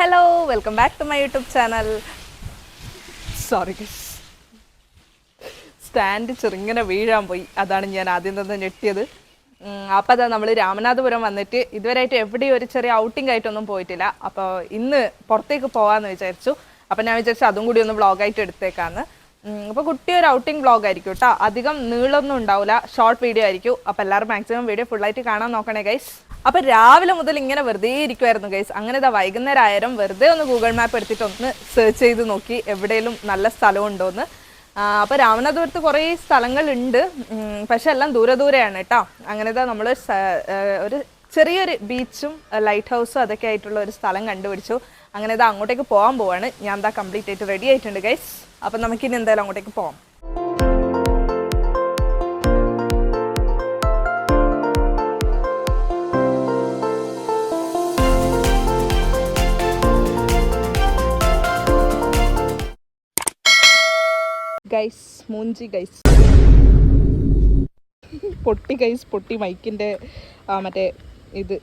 Hello welcome back to my YouTube channel. Sorry stand ചെറുങ്ങനെ വീഴാൻ പോയി, അതാണ് ഞാൻ ആദ്യം തന്നെ ഞെട്ടിയത്. അപ്പോൾ അതാ നമ്മൾ രാമനാഥപുരം വന്നിട്ട് ഇതുവരെയായിട്ട് എവിടെയും ഒരു ചെറിയ ഔട്ടിംഗ് ആയിട്ടൊന്നും പോയിട്ടില്ല. അപ്പോൾ ഇന്ന് പുറത്തേക്ക് പോകാമെന്ന് വിചാരിച്ചു. അപ്പോൾ ഞാൻ വിചാരിച്ചു അതും കൂടി ഒന്ന് വ്ളോഗായിട്ട് എടുത്തേക്കാന്ന്. അപ്പോൾ കുട്ടി ഒരു ഔട്ടിംഗ് വ്ളോഗ് ആയിരിക്കും കേട്ടോ, അധികം നീളമൊന്നും ഉണ്ടാവില്ല, ഷോർട്ട് വീഡിയോ ആയിരിക്കും. അപ്പോൾ എല്ലാവരും മാക്സിമം വീഡിയോ ഫുള്ളായിട്ട് കാണാൻ നോക്കണേ ഗൈസ്. അപ്പോൾ രാവിലെ മുതൽ ഇങ്ങനെ വെറുതെ ഇരിക്കുമായിരുന്നു ഗൈസ്. അങ്ങനെ ഇതാ വൈകുന്നേരം ആയാലും വെറുതെ ഒന്ന് ഗൂഗിൾ മാപ്പ് എടുത്തിട്ട് ഒന്ന് സെർച്ച് ചെയ്ത് നോക്കി എവിടെയെങ്കിലും നല്ല സ്ഥലമുണ്ടോയെന്ന്. അപ്പോൾ രാമനാഥപുരത്ത് കുറേ സ്ഥലങ്ങളുണ്ട്, പക്ഷെ എല്ലാം ദൂരെ ദൂരെയാണ് കേട്ടോ. അങ്ങനെ ഇതാ നമ്മൾ ഒരു ചെറിയൊരു ബീച്ചും ലൈറ്റ് ഹൗസും അതൊക്കെ ആയിട്ടുള്ള ഒരു സ്ഥലം കണ്ടുപിടിച്ചു. അങ്ങനെ ഇതാ അങ്ങോട്ടേക്ക് പോകാൻ പോവാണ്. ഞാൻ എന്താ കംപ്ലീറ്റ് ആയിട്ട് റെഡി ആയിട്ടുണ്ട് ഗൈസ്. അപ്പം നമുക്കിനി എന്തായാലും അങ്ങോട്ടേക്ക് പോകാം. ഗൈസ് മൂഞ്ചി ഗൈസ്, പൊട്ടി ഗൈസ്, പൊട്ടി മൈക്കിൻ്റെ മറ്റേ ഇത്.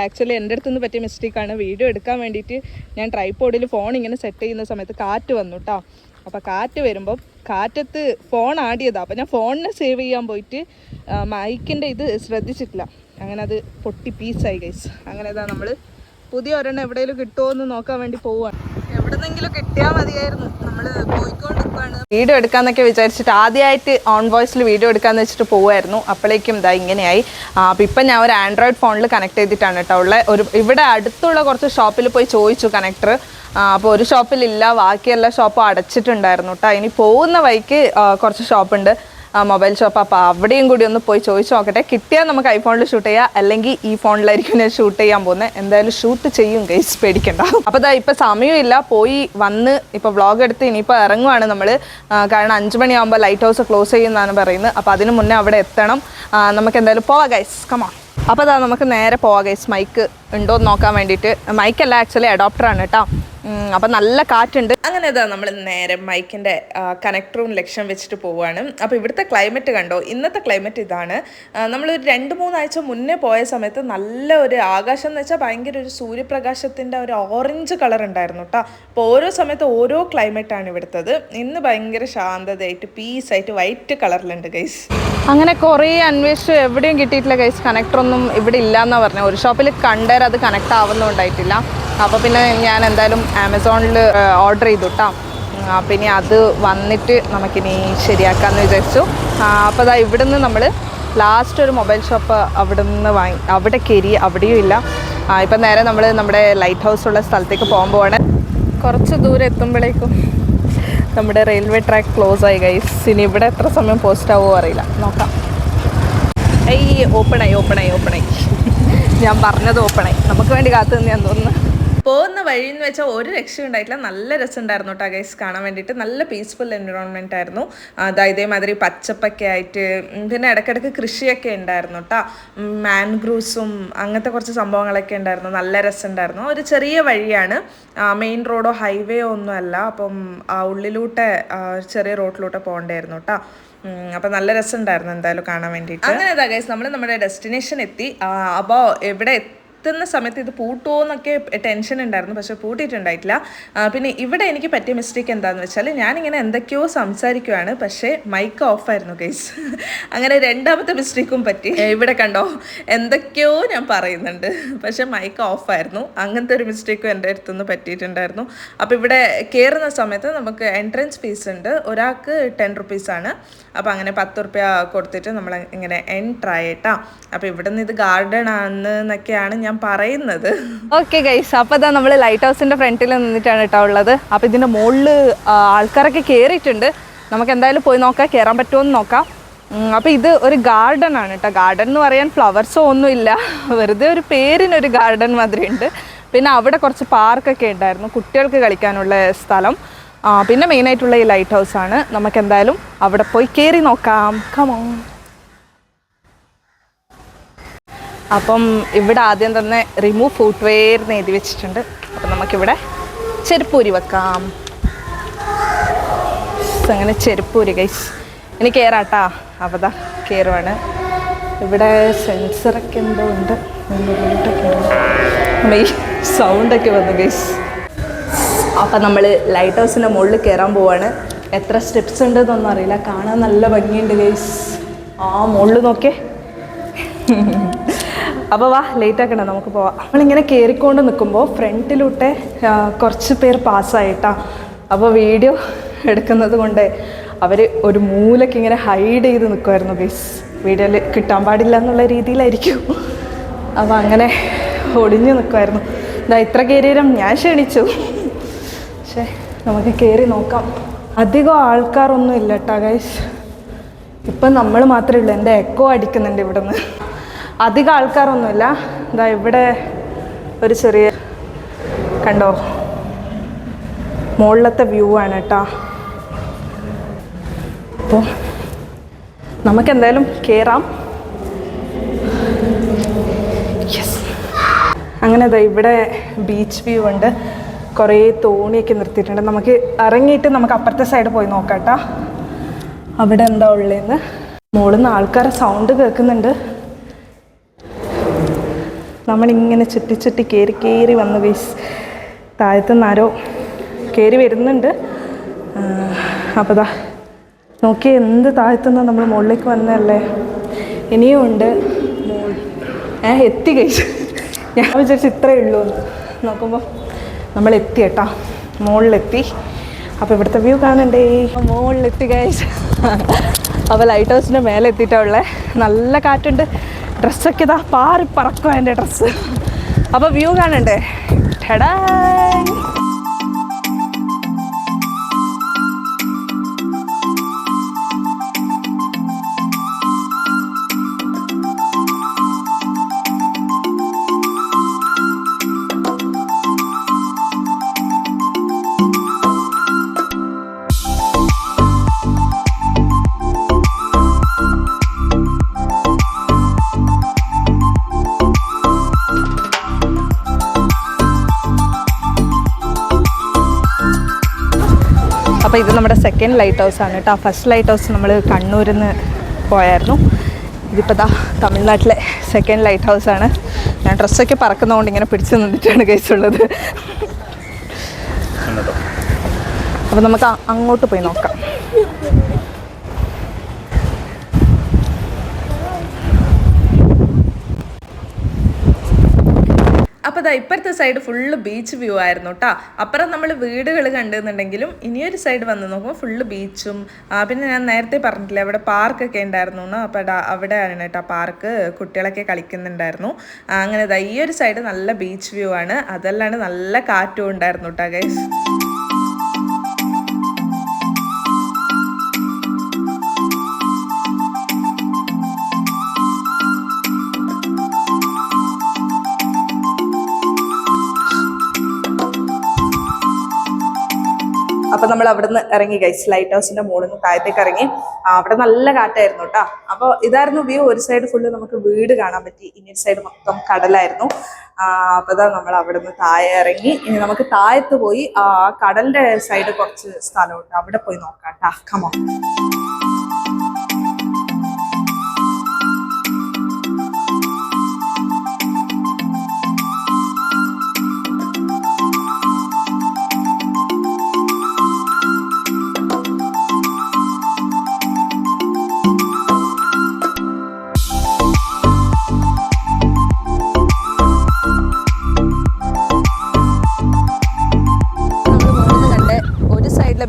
ആക്ച്വലി എൻ്റെ അടുത്തുനിന്ന് പറ്റിയ മിസ്റ്റേക്കാണ്. വീഡിയോ എടുക്കാൻ വേണ്ടിയിട്ട് ഞാൻ ട്രൈപോഡിൽ ഫോൺ ഇങ്ങനെ സെറ്റ് ചെയ്യുന്ന സമയത്ത് കാറ്റ് വന്നു കേട്ടോ. അപ്പോൾ കാറ്റ് വരുമ്പം കാറ്റത്ത് ഫോൺ ആടിയതാണ്. അപ്പോൾ ഞാൻ ഫോണിനെ സേവ് ചെയ്യാൻ പോയിട്ട് മൈക്കിൻ്റെ ഇത് ശ്രദ്ധിച്ചിട്ടില്ല, അങ്ങനെ അത് പൊട്ടി പീസായി ഗൈസ്. അങ്ങനെ ഇതാ നമ്മൾ പുതിയ ഒരെണ്ണം എവിടെയെങ്കിലും കിട്ടുമോ എന്ന് നോക്കാൻ വേണ്ടി പോവുകയാണ്. എവിടെന്നെങ്കിലും കിട്ടിയാൽ മതിയായിരുന്നു. നമ്മൾ പോയിക്കൊണ്ടിരിക്കുകയാണ്. വീഡിയോ എടുക്കാമെന്നൊക്കെ വിചാരിച്ചിട്ട് ആദ്യമായിട്ട് ഓൺ വോയിസിൽ വീഡിയോ എടുക്കാമെന്ന് വെച്ചിട്ട് പോവുമായിരുന്നു. അപ്പോഴേക്കും ഇതാ ഇങ്ങനെയായി. അപ്പോൾ ഇപ്പം ഞാൻ ഒരു ആൻഡ്രോയിഡ് ഫോണിൽ കണക്ട് ചെയ്തിട്ടാണ് കേട്ടോ ഉള്ളത്. ഇവിടെ അടുത്തുള്ള കുറച്ച് ഷോപ്പിൽ പോയി ചോദിച്ചു കണക്ടർ. അപ്പോൾ ഒരു ഷോപ്പിലില്ല, ബാക്കിയെല്ലാ ഷോപ്പും അടച്ചിട്ടുണ്ടായിരുന്നു കേട്ടോ. ഇനി പോകുന്ന വഴിക്ക് കുറച്ച് ഷോപ്പുണ്ട്, മൊബൈൽ ഷോപ്പ്. അപ്പോൾ അവിടെയും കൂടി ഒന്ന് പോയി ചോദിച്ചു നോക്കട്ടെ. കിട്ടിയാൽ നമുക്ക് ഐഫോണിൽ ഷൂട്ട് ചെയ്യാം, അല്ലെങ്കിൽ ഈ ഫോണിലായിരിക്കും ഞാൻ ഷൂട്ട് ചെയ്യാൻ പോകുന്നത്. എന്തായാലും ഷൂട്ട് ചെയ്യും ഗൈസ്, പേടിക്കണ്ട. അപ്പോൾ ഇതാ ഇപ്പോൾ സമയമില്ല, പോയി വന്ന് ഇപ്പോൾ വ്ളോഗ് എടുത്ത് ഇനിയിപ്പോൾ ഇറങ്ങുവാണ് നമ്മൾ. കാരണം 5 മണിയാകുമ്പോൾ ലൈറ്റ് ഹൗസ് ക്ലോസ് ചെയ്യുമെന്നാണ് പറയുന്നത്. അപ്പോൾ അതിന് മുന്നേ അവിടെ എത്തണം. നമുക്ക് എന്തായാലും പോവാം ഗൈസ്, കമാ. അപ്പോൾ അതാ നമുക്ക് നേരെ പോവാം ഗൈസ്, മൈക്ക് ഉണ്ടോ എന്ന് നോക്കാൻ വേണ്ടിയിട്ട്. മൈക്കല്ല, ആക്ച്വലി അഡോപ്റ്ററാണ് കേട്ടോ. അപ്പം നല്ല കാറ്റുണ്ട്. അങ്ങനെ ഇതാ നമ്മൾ നേരെ മൈക്കിൻ്റെ കണക്ടറും ലക്ഷ്യം വെച്ചിട്ട് പോവുകയാണ്. അപ്പോൾ ഇവിടുത്തെ ക്ലൈമറ്റ് കണ്ടോ, ഇന്നത്തെ ക്ലൈമറ്റ് ഇതാണ്. നമ്മളൊരു 2-3 ആഴ്ച മുന്നേ പോയ സമയത്ത് നല്ല ഒരു ആകാശം എന്ന് വെച്ചാൽ ഭയങ്കര ഒരു സൂര്യപ്രകാശത്തിൻ്റെ ഒരു ഓറഞ്ച് കളർ ഉണ്ടായിരുന്നു കേട്ടോ. അപ്പോൾ ഓരോ സമയത്ത് ഓരോ ക്ലൈമറ്റാണ് ഇവിടുത്തത്. ഇന്ന് ഭയങ്കര ശാന്തതയായിട്ട് പീസായിട്ട് വൈറ്റ് കളറിലുണ്ട് ഗൈസ്. അങ്ങനെ കുറേ അന്വേഷിച്ചു, എവിടെയും കിട്ടിയിട്ടില്ല ഗൈസ്. കണക്ടറൊന്നും ഇവിടെ ഇല്ലയെന്നാണ് പറഞ്ഞത്. ഒരു ഷോപ്പിൽ കണ്ടേരം അത് കണക്ട് ആവുന്നുണ്ടായിട്ടില്ല. അപ്പോൾ പിന്നെ ഞാൻ എന്തായാലും ആമസോണിൽ ഓർഡർ ചെയ്തു കേട്ടോ. അപ്പോൾ ഇനി അത് വന്നിട്ട് നമുക്കിനി ശരിയാക്കാമെന്ന് വിചാരിച്ചു. അപ്പോൾ അതാ ഇവിടുന്ന് നമ്മൾ ലാസ്റ്റ് ഒരു മൊബൈൽ ഷോപ്പ് അവിടെ നിന്ന് വാങ്ങി, അവിടെ കയറി, അവിടെയും ഇല്ല. ഇപ്പം നേരെ നമ്മൾ നമ്മുടെ ലൈറ്റ് ഹൗസ് ഉള്ള സ്ഥലത്തേക്ക് പോകാൻ പോവാണ്. കുറച്ച് ദൂരം എത്തുമ്പോഴേക്കും നമ്മുടെ റെയിൽവേ ട്രാക്ക് ക്ലോസ് ആയി ഗൈസ്. ഇനി ഇവിടെ എത്ര സമയം പോസ്റ്റ് ആവുമോ അറിയില്ല, നോക്കാം. ഓപ്പണായി ഞാൻ പറഞ്ഞത് ഓപ്പണായി. നമുക്ക് വേണ്ടി കാത്തു നിന്ന് ഞാൻ തോന്നുന്നു. പോകുന്ന വഴി എന്ന് വെച്ചാൽ ഒരു രക്ഷയും ഉണ്ടായിട്ടില്ല, നല്ല രസമുണ്ടായിരുന്നു കേട്ടോ ഗൈസ് കാണാൻ വേണ്ടിയിട്ട്. നല്ല പീസ്ഫുൾ എൻവിറോൺമെൻ്റ് ആയിരുന്നു. ഇതേമാതിരി പച്ചപ്പൊക്കെ ആയിട്ട്, പിന്നെ ഇടയ്ക്കിടയ്ക്ക് കൃഷിയൊക്കെ ഉണ്ടായിരുന്നു കേട്ടോ. മാൻഗ്രൂവ്സും അങ്ങനത്തെ കുറച്ച് സംഭവങ്ങളൊക്കെ ഉണ്ടായിരുന്നു. നല്ല രസമുണ്ടായിരുന്നു. ഒരു ചെറിയ വഴിയാണ്, മെയിൻ റോഡോ ഹൈവേയോ ഒന്നും അല്ല. അപ്പം ഉള്ളിലൂടെ ചെറിയ റോഡിലൂടെ പോകേണ്ടായിരുന്നു കേട്ടോ. അപ്പം നല്ല രസമുണ്ടായിരുന്നു എന്തായാലും കാണാൻ വേണ്ടിയിട്ട്. അങ്ങനെ ഇതാ ഗൈസ് നമ്മൾ നമ്മുടെ ഡെസ്റ്റിനേഷൻ എത്തി. അപ്പോൾ എവിടെ എത്തുന്ന സമയത്ത് ഇത് പൂട്ടുമോ എന്നൊക്കെ ടെൻഷൻ ഉണ്ടായിരുന്നു, പക്ഷെ പൂട്ടിയിട്ടുണ്ടായിട്ടില്ല. പിന്നെ ഇവിടെ എനിക്ക് പറ്റിയ മിസ്റ്റേക്ക് എന്താണെന്ന് വെച്ചാൽ ഞാനിങ്ങനെ എന്തൊക്കെയോ സംസാരിക്കുവാണ്, പക്ഷേ മൈക്ക് ഓഫായിരുന്നു ഗൈസ്. അങ്ങനെ രണ്ടാമത്തെ മിസ്റ്റേക്കും പറ്റി. ഇവിടെ കണ്ടോ, എന്തൊക്കെയോ ഞാൻ പറയുന്നുണ്ട്, പക്ഷേ മൈക്ക് ഓഫായിരുന്നു. അങ്ങനത്തെ ഒരു മിസ്റ്റേക്കും എൻ്റെ അടുത്തുനിന്ന് പറ്റിയിട്ടുണ്ടായിരുന്നു. അപ്പോൾ ഇവിടെ കയറുന്ന സമയത്ത് നമുക്ക് എൻട്രൻസ് ഫീസ് ഉണ്ട്, ഒരാൾക്ക് 10 റുപ്പീസാണ്. അപ്പോൾ അങ്ങനെ 10 റുപ്യ കൊടുത്തിട്ട് നമ്മൾ ഇങ്ങനെ എൻട്രി ആയിട്ടാ. അപ്പോൾ ഇവിടെ നിന്ന് ഇത് ഗാർഡൻ ആണെന്നൊക്കെയാണ് ഞാൻ പറയുന്നത്. ഓക്കെ ഗൈസ്, അപ്പോൾ അതാ നമ്മൾ ലൈറ്റ് ഹൗസിൻ്റെ ഫ്രണ്ടിൽ നിന്നിട്ടാണ് കേട്ടോ ഉള്ളത്. അപ്പോൾ ഇതിൻ്റെ മുകളിൽ ആൾക്കാരൊക്കെ കയറിയിട്ടുണ്ട്. നമുക്ക് എന്തായാലും പോയി നോക്കാം, കയറാൻ പറ്റുമോ എന്ന് നോക്കാം. അപ്പോൾ ഇത് ഒരു ഗാർഡൻ ആണ് കേട്ടോ. ഗാർഡൻ എന്ന് പറയാൻ ഫ്ലവേഴ്സോ ഒന്നുമില്ല, വെറുതെ ഒരു പേരിനൊരു ഗാർഡൻ മാതിരി ഉണ്ട്. പിന്നെ അവിടെ കുറച്ച് പാർക്കൊക്കെ ഉണ്ടായിരുന്നു, കുട്ടികൾക്ക് കളിക്കാനുള്ള സ്ഥലം. പിന്നെ മെയിനായിട്ടുള്ള ഈ ലൈറ്റ് ഹൗസാണ്. നമുക്ക് എന്തായാലും അവിടെ പോയി കയറി നോക്കാം, കമോൺ. അപ്പം ഇവിടെ ആദ്യം തന്നെ റിമൂവ് ഫുട്വെയർ എന്ന് എഴുതി വെച്ചിട്ടുണ്ട്. അപ്പം നമുക്കിവിടെ ചെരുപ്പൂരി വെക്കാം. അങ്ങനെ ചെരുപ്പൂരി ഗൈസ്. ഇനി കയറാട്ടാ. അപ്പോൾ ദാ കയറുവാണ്. ഇവിടെ സെൻസറൊക്കെ എന്തോ ഉണ്ട്, സൗണ്ടൊക്കെ വന്നു ഗൈസ്. അപ്പം നമ്മൾ ലൈറ്റ് ഹൗസിൻ്റെ മുകളിൽ കയറാൻ പോവാണ്. എത്ര സ്റ്റെപ്സ് ഉണ്ടെന്നൊന്നും അറിയില്ല, കാണാൻ നല്ല ഭംഗിയുണ്ട് ഗൈസ്. ആ മുകളിൽ നോക്കേ. അപ്പോൾ വാ, ലേറ്റ് ആക്കണ്ട, നമുക്ക് പോവാം. നമ്മളിങ്ങനെ കയറിക്കൊണ്ട് നിൽക്കുമ്പോൾ ഫ്രണ്ടിലൂടെ കുറച്ച് പേർ പാസ്സായിട്ടാ. അപ്പോൾ വീഡിയോ എടുക്കുന്നത് കൊണ്ട് അവർ ഒരു മൂലയ്ക്ക് ഇങ്ങനെ ഹൈഡ് ചെയ്ത് നിൽക്കുമായിരുന്നു ഗൈസ്. വീഡിയോയിൽ കിട്ടാൻ പാടില്ല എന്നുള്ള രീതിയിലായിരിക്കും. അപ്പോൾ അങ്ങനെ ഒളിഞ്ഞു നിൽക്കുമായിരുന്നു. ഇതാ ഇത്ര കയറിയും ഞാൻ ക്ഷണിച്ചു. പക്ഷേ നമുക്ക് കയറി നോക്കാം. അധികം ആൾക്കാരൊന്നും ഇല്ല കേട്ടോ ഗൈസ്. ഇപ്പം നമ്മൾ മാത്രമേ ഉള്ളൂ. എൻ്റെ എക്കോ അടിക്കുന്നുണ്ട് ഇവിടെ നിന്ന്. അധികം ആൾക്കാരൊന്നുമില്ല. ഇതാ ഇവിടെ ഒരു ചെറിയ കണ്ടോ, മുകളിലത്തെ വ്യൂ ആണ് കേട്ടോ. അപ്പോൾ നമുക്കെന്തായാലും കയറാം. യെസ്. അങ്ങനെ ഇതാ ഇവിടെ ബീച്ച് വ്യൂ ഉണ്ട്. കുറേ തോണിയൊക്കെ നിർത്തിയിട്ടുണ്ട്. നമുക്ക് ഇറങ്ങിയിട്ട് നമുക്ക് അപ്പുറത്തെ സൈഡ് പോയി നോക്കാം കേട്ടോ, അവിടെ എന്താ ഉള്ളതെന്ന്. മുകളിൽ നിന്ന് ആൾക്കാരെ സൗണ്ട് കേൾക്കുന്നുണ്ട്. നമ്മളിങ്ങനെ ചുറ്റി ചുറ്റി കയറി വന്നു ഗൈസ്. താഴത്തുനിന്ന് ആരോ കയറി വരുന്നുണ്ട്. അപ്പോൾ ദാ നോക്കി, എന്ത് താഴത്തുനിന്ന് നമ്മൾ മുകളിലേക്ക് വന്നതല്ലേ. ഇനിയും ഉണ്ട് എത്തി ഗൈസ്. ഞാൻ വിചാരിച്ചു ഇത്രയേ ഉള്ളൂ എന്ന്. നോക്കുമ്പോൾ നമ്മൾ എത്തി കേട്ടോ, മുകളിലെത്തി. അപ്പോൾ ഇവിടുത്തെ വ്യൂ കാണണ്ടേ. മുകളിലെത്തി ഗൈസ്. അപ്പോൾ ലൈറ്റ് ഹൗസിൻ്റെ മേലെ എത്തിയിട്ടുള്ള നല്ല കാറ്റുണ്ട്. ഡ്രസ്സൊക്കെ ഇതാ പാറി പറക്കും എൻ്റെ ഡ്രസ്സ്. അപ്പോൾ വ്യൂ കാണണ്ടേ. ടാ. അപ്പോൾ ഇത് നമ്മുടെ സെക്കൻഡ് ലൈറ്റ് ഹൗസാണ് കേട്ടോ. ഫസ്റ്റ് ലൈറ്റ് ഹൗസ് നമ്മൾ കണ്ണൂരിൽ നിന്ന് പോയായിരുന്നു. ഇതിപ്പോൾ ദാ തമിഴ്നാട്ടിലെ സെക്കൻഡ് ലൈറ്റ് ഹൗസാണ്. ഞാൻ ഡ്രസ്സൊക്കെ പറക്കുന്നതുകൊണ്ട് ഇങ്ങനെ പിടിച്ചു നിന്നിട്ടാണ് കഴിച്ചുള്ളത്. അപ്പോൾ നമുക്ക് അങ്ങോട്ട് പോയി നോക്കാം. അപ്പോൾ ദാ ഇപ്പുറത്തെ സൈഡ് ഫുള്ള് ബീച്ച് വ്യൂ ആയിരുന്നു കേട്ടോ. അപ്പുറം നമ്മൾ വീടുകൾ കണ്ടെന്നുണ്ടെങ്കിലും ഇനിയൊരു സൈഡ് വന്ന് നോക്കുമ്പോൾ ഫുള്ള് ബീച്ചും പിന്നെ ഞാൻ നേരത്തെ പറഞ്ഞിട്ടില്ലേ അവിടെ പാർക്കൊക്കെ ഉണ്ടായിരുന്നു. അപ്പോൾ അവിടെയാണ് കേട്ടോ പാർക്ക്. കുട്ടികളൊക്കെ കളിക്കുന്നുണ്ടായിരുന്നു. അങ്ങനെ ദാ ഈ ഒരു സൈഡ് നല്ല ബീച്ച് വ്യൂ ആണ്. അതല്ലാണ്ട് നല്ല കാറ്റും ഉണ്ടായിരുന്നു കേട്ടോ ഗൈസ്. അപ്പോൾ നമ്മൾ അവിടെ നിന്ന് ഇറങ്ങി ഗൈസ്. ലൈറ്റ് ഹൗസിൻ്റെ മുകളിൽ നിന്ന് താഴത്തേക്ക് ഇറങ്ങി. അവിടെ നല്ല കാറ്റായിരുന്നു കേട്ടോ. അപ്പോൾ ഇതായിരുന്നു വ്യൂ. ഒരു സൈഡ് ഫുള്ള് നമുക്ക് വീട് കാണാൻ പറ്റി, ഇനി സൈഡ് മൊത്തം കടലായിരുന്നു. അപ്പോൾ ഇതാ നമ്മൾ അവിടെ നിന്ന് താഴെ ഇറങ്ങി. ഇനി നമുക്ക് താഴത്ത് പോയി കടലിൻ്റെ സൈഡ് കുറച്ച് സ്ഥലമുണ്ട്, അവിടെ പോയി നോക്കാം കേട്ടോ. കമോ.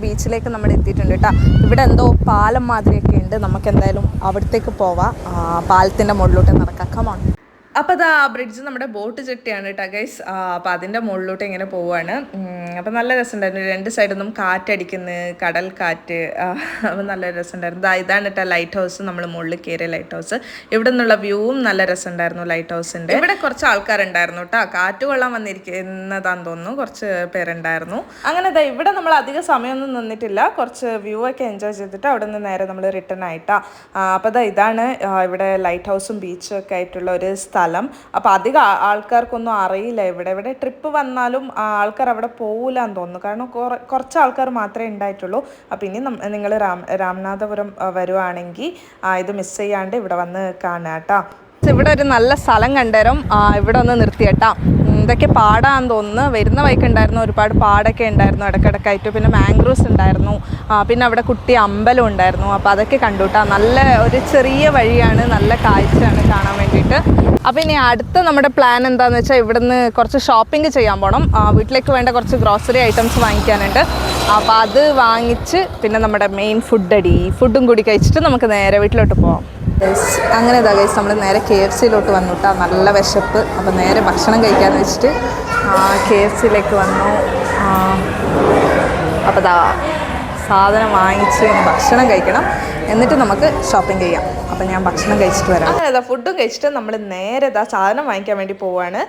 ബീച്ചിലേക്ക് നമ്മൾ എത്തിയിട്ടുണ്ട് കേട്ടോ. ഇവിടെ എന്തോ പാലം മാതിരിയൊക്കെ ഉണ്ട്. നമുക്ക് എന്തായാലും അവിടത്തേക്ക് പോവാം. പാലത്തിൻ്റെ മുകളിലോട്ട് നടക്കാം. കമോൺ. അപ്പോൾ അതാ ബ്രിഡ്ജ് നമ്മുടെ ബോട്ട് ചെട്ടിയാണ് കേട്ടോ ഗൈസ്. അപ്പോൾ അതിൻ്റെ മുകളിലോട്ട് ഇങ്ങനെ പോവുകയാണ്. അപ്പോൾ നല്ല രസമുണ്ടായിരുന്നു. രണ്ട് സൈഡൊന്നും കാറ്റടിക്കുന്നു, കടൽ കാറ്റ്. അപ്പോൾ നല്ല രസമുണ്ടായിരുന്നു. ഇതാണ് കേട്ടോ ലൈറ്റ് ഹൗസ്. നമ്മൾ മുകളിൽ കയറിയ ലൈറ്റ് ഹൗസ്. ഇവിടെ നിന്നുള്ള വ്യൂവും നല്ല രസമുണ്ടായിരുന്നു ലൈറ്റ് ഹൗസിൻ്റെ. ഇവിടെ കുറച്ച് ആൾക്കാരുണ്ടായിരുന്നു കേട്ടോ. കാറ്റ് കൊള്ളാൻ വന്നിരിക്കുന്നതാന്ന് തോന്നുന്നു. കുറച്ച് പേരുണ്ടായിരുന്നു. അങ്ങനെ ഇവിടെ നമ്മൾ അധികം സമയമൊന്നും നിന്നിട്ടില്ല. കുറച്ച് വ്യൂ ഒക്കെ എൻജോയ് ചെയ്തിട്ട് അവിടെ നിന്ന് നേരെ നമ്മൾ റിട്ടേൺ ആയിട്ടാ. അപ്പോൾ ഇതാണ് ഇവിടെ ലൈറ്റ് ഹൗസും ബീച്ചും ഒക്കെ ആയിട്ടുള്ള ഒരു സ്ഥലം. അപ്പോൾ അധികം ആൾക്കാർക്കൊന്നും അറിയില്ല. ഇവിടെ ട്രിപ്പ് വന്നാലും ആൾക്കാർ അവിടെ പോകില്ലാന്ന് തോന്നുന്നു. കാരണം കുറച്ച് ആൾക്കാർ മാത്രമേ ഉണ്ടായിട്ടുള്ളൂ. അപ്പോൾ ഇനി നിങ്ങൾ രാമനാഥപുരം വരുവാണെങ്കിൽ ഇത് മിസ് ചെയ്യാണ്ട് ഇവിടെ വന്ന് കാണുക കേട്ടോ. ഇവിടെ ഒരു നല്ല സ്ഥലം കണ്ടേരം ഇവിടെ ഒന്ന് നിർത്തിയേട്ടാ. ഇതൊക്കെ പാടാന്ന് തോന്നുന്നു. വരുന്ന വഴിക്കുണ്ടായിരുന്നു ഒരുപാട് പാടൊക്കെ ഉണ്ടായിരുന്നു ഇടയ്ക്കിടയ്ക്കായിട്ട്. പിന്നെ മാംഗ്രൂവ്സ് ഉണ്ടായിരുന്നു. പിന്നെ അവിടെ കുട്ടി അമ്പലം ഉണ്ടായിരുന്നു. അപ്പോൾ അതൊക്കെ കണ്ടുട്ടാ. നല്ല ഒരു ചെറിയ വഴിയാണ്, നല്ല കാഴ്ചയാണ് കാണാൻ വേണ്ടിയിട്ട്. അപ്പോൾ ഇനി അടുത്ത നമ്മുടെ പ്ലാൻ എന്താണെന്ന് വെച്ചാൽ ഇവിടുന്ന് കുറച്ച് ഷോപ്പിംഗ് ചെയ്യാൻ പോകണം. വീട്ടിലേക്ക് വേണ്ട കുറച്ച് ഗ്രോസറി ഐറ്റംസ് വാങ്ങിക്കാനുണ്ട്. അപ്പോൾ അത് വാങ്ങിച്ച് പിന്നെ നമ്മുടെ മെയിൻ ഫുഡും കൂടി കഴിച്ചിട്ട് നമുക്ക് നേരെ വീട്ടിലോട്ട് പോകാം. അങ്ങനെ ഇതാ ഗൈസ്, നമ്മൾ നേരെ KFCയിലോട്ട് വന്നു കേട്ടോ. നല്ല വിശപ്പ്. അപ്പോൾ നേരെ ഭക്ഷണം കഴിക്കാമെന്ന് വെച്ചിട്ട് KFCയിലേക്ക് വന്നു. അപ്പോൾ ദാ സാധനം വാങ്ങിച്ച് ഭക്ഷണം കഴിക്കണം, എന്നിട്ട് നമുക്ക് ഷോപ്പിംഗ് ചെയ്യാം. അപ്പോൾ ഞാൻ ഭക്ഷണം കഴിച്ചിട്ട് വരാം. അങ്ങനെ അതാ ഫുഡും കഴിച്ചിട്ട് നമ്മൾ നേരെ ഇതാ സാധനം വാങ്ങിക്കാൻ വേണ്ടി പോവാണ്.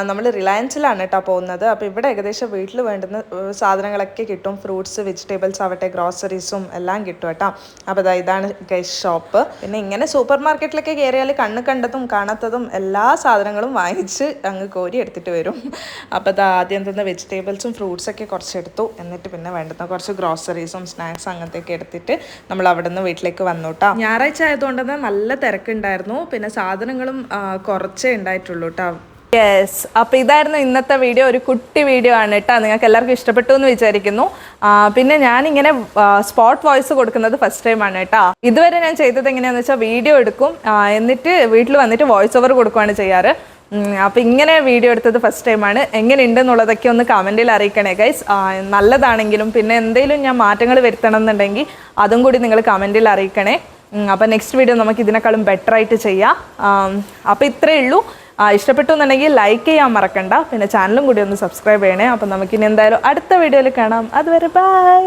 നമ്മൾ റിലയൻസിലാണ് കേട്ടോ പോകുന്നത്. അപ്പോൾ ഇവിടെ ഏകദേശം വീട്ടിൽ വേണ്ടുന്ന സാധനങ്ങളൊക്കെ കിട്ടും. ഫ്രൂട്ട്സ്, വെജിറ്റബിൾസ് ആവട്ടെ, ഗ്രോസറീസും എല്ലാം കിട്ടും കേട്ടോ. അപ്പോൾ ഇതാണ് ഗൈസ് ഷോപ്പ്. പിന്നെ ഇങ്ങനെ സൂപ്പർ മാർക്കറ്റിലൊക്കെ കയറിയാൽ കണ്ണ് കണ്ടതും കാണാത്തതും എല്ലാ സാധനങ്ങളും വാങ്ങിച്ച് അങ്ങ് കോരി എടുത്തിട്ട് വരും. അപ്പോൾ ആദ്യം തന്നെ വെജിറ്റബിൾസും ഫ്രൂട്ട്സൊക്കെ കുറച്ചെടുത്തു. എന്നിട്ട് പിന്നെ വേണ്ടുന്ന കുറച്ച് ഗ്രോസറീസും സ്നാക്സ് അങ്ങനത്തെയൊക്കെ എടുത്തിട്ട് നമ്മൾ അവിടെ നിന്ന് വീട്ടിലേക്ക് വന്നു കേട്ടോ. ഞായറാഴ്ച ആയതുകൊണ്ട് നല്ല തിരക്കുണ്ടായിരുന്നു. പിന്നെ സാധനങ്ങളും കുറച്ചേ ഉണ്ടായിട്ടുള്ളൂ കേട്ടോ. യെസ്, അപ്പോൾ ഇതായിരുന്നു ഇന്നത്തെ വീഡിയോ. ഒരു കുട്ടി വീഡിയോ ആണ് കേട്ടോ. നിങ്ങൾക്ക് എല്ലാവർക്കും ഇഷ്ടപ്പെട്ടു എന്ന് വിചാരിക്കുന്നു. പിന്നെ ഞാനിങ്ങനെ സ്പോട്ട് വോയിസ് കൊടുക്കുന്നത് ഫസ്റ്റ് ടൈമാണ് കേട്ടോ. ഇതുവരെ ഞാൻ ചെയ്തത് എങ്ങനെയാണെന്ന് വെച്ചാൽ വീഡിയോ എടുക്കും, എന്നിട്ട് വീട്ടിൽ വന്നിട്ട് വോയിസ് ഓവർ കൊടുക്കുകയാണ് ചെയ്യാറ്. അപ്പോൾ ഇങ്ങനെ വീഡിയോ എടുത്തത് ഫസ്റ്റ് ടൈമാണ്. എങ്ങനെയുണ്ടെന്നുള്ളതൊക്കെ ഒന്ന് കമൻറ്റിൽ അറിയിക്കണേ ഗൈസ്. നല്ലതാണെങ്കിലും പിന്നെ എന്തെങ്കിലും ഞാൻ മാറ്റങ്ങൾ വരുത്തണം എന്നുണ്ടെങ്കിൽ അതും കൂടി നിങ്ങൾ കമൻറ്റിൽ അറിയിക്കണേ. അപ്പോൾ നെക്സ്റ്റ് വീഡിയോ നമുക്ക് ഇതിനേക്കാളും ബെറ്റർ ആയിട്ട് ചെയ്യാം. അപ്പോൾ ഇത്രയേ ഉള്ളൂ. ഇഷ്ടപ്പെട്ടു എന്നുണ്ടെങ്കിൽ ലൈക്ക് ചെയ്യാൻ മറക്കണ്ട. പിന്നെ ചാനലും കൂടി ഒന്ന് സബ്സ്ക്രൈബ് ചെയ്യണേ. അപ്പോൾ നമുക്കിനി എന്തായാലും അടുത്ത വീഡിയോയിൽ കാണാം. അതുവരെ ബൈ.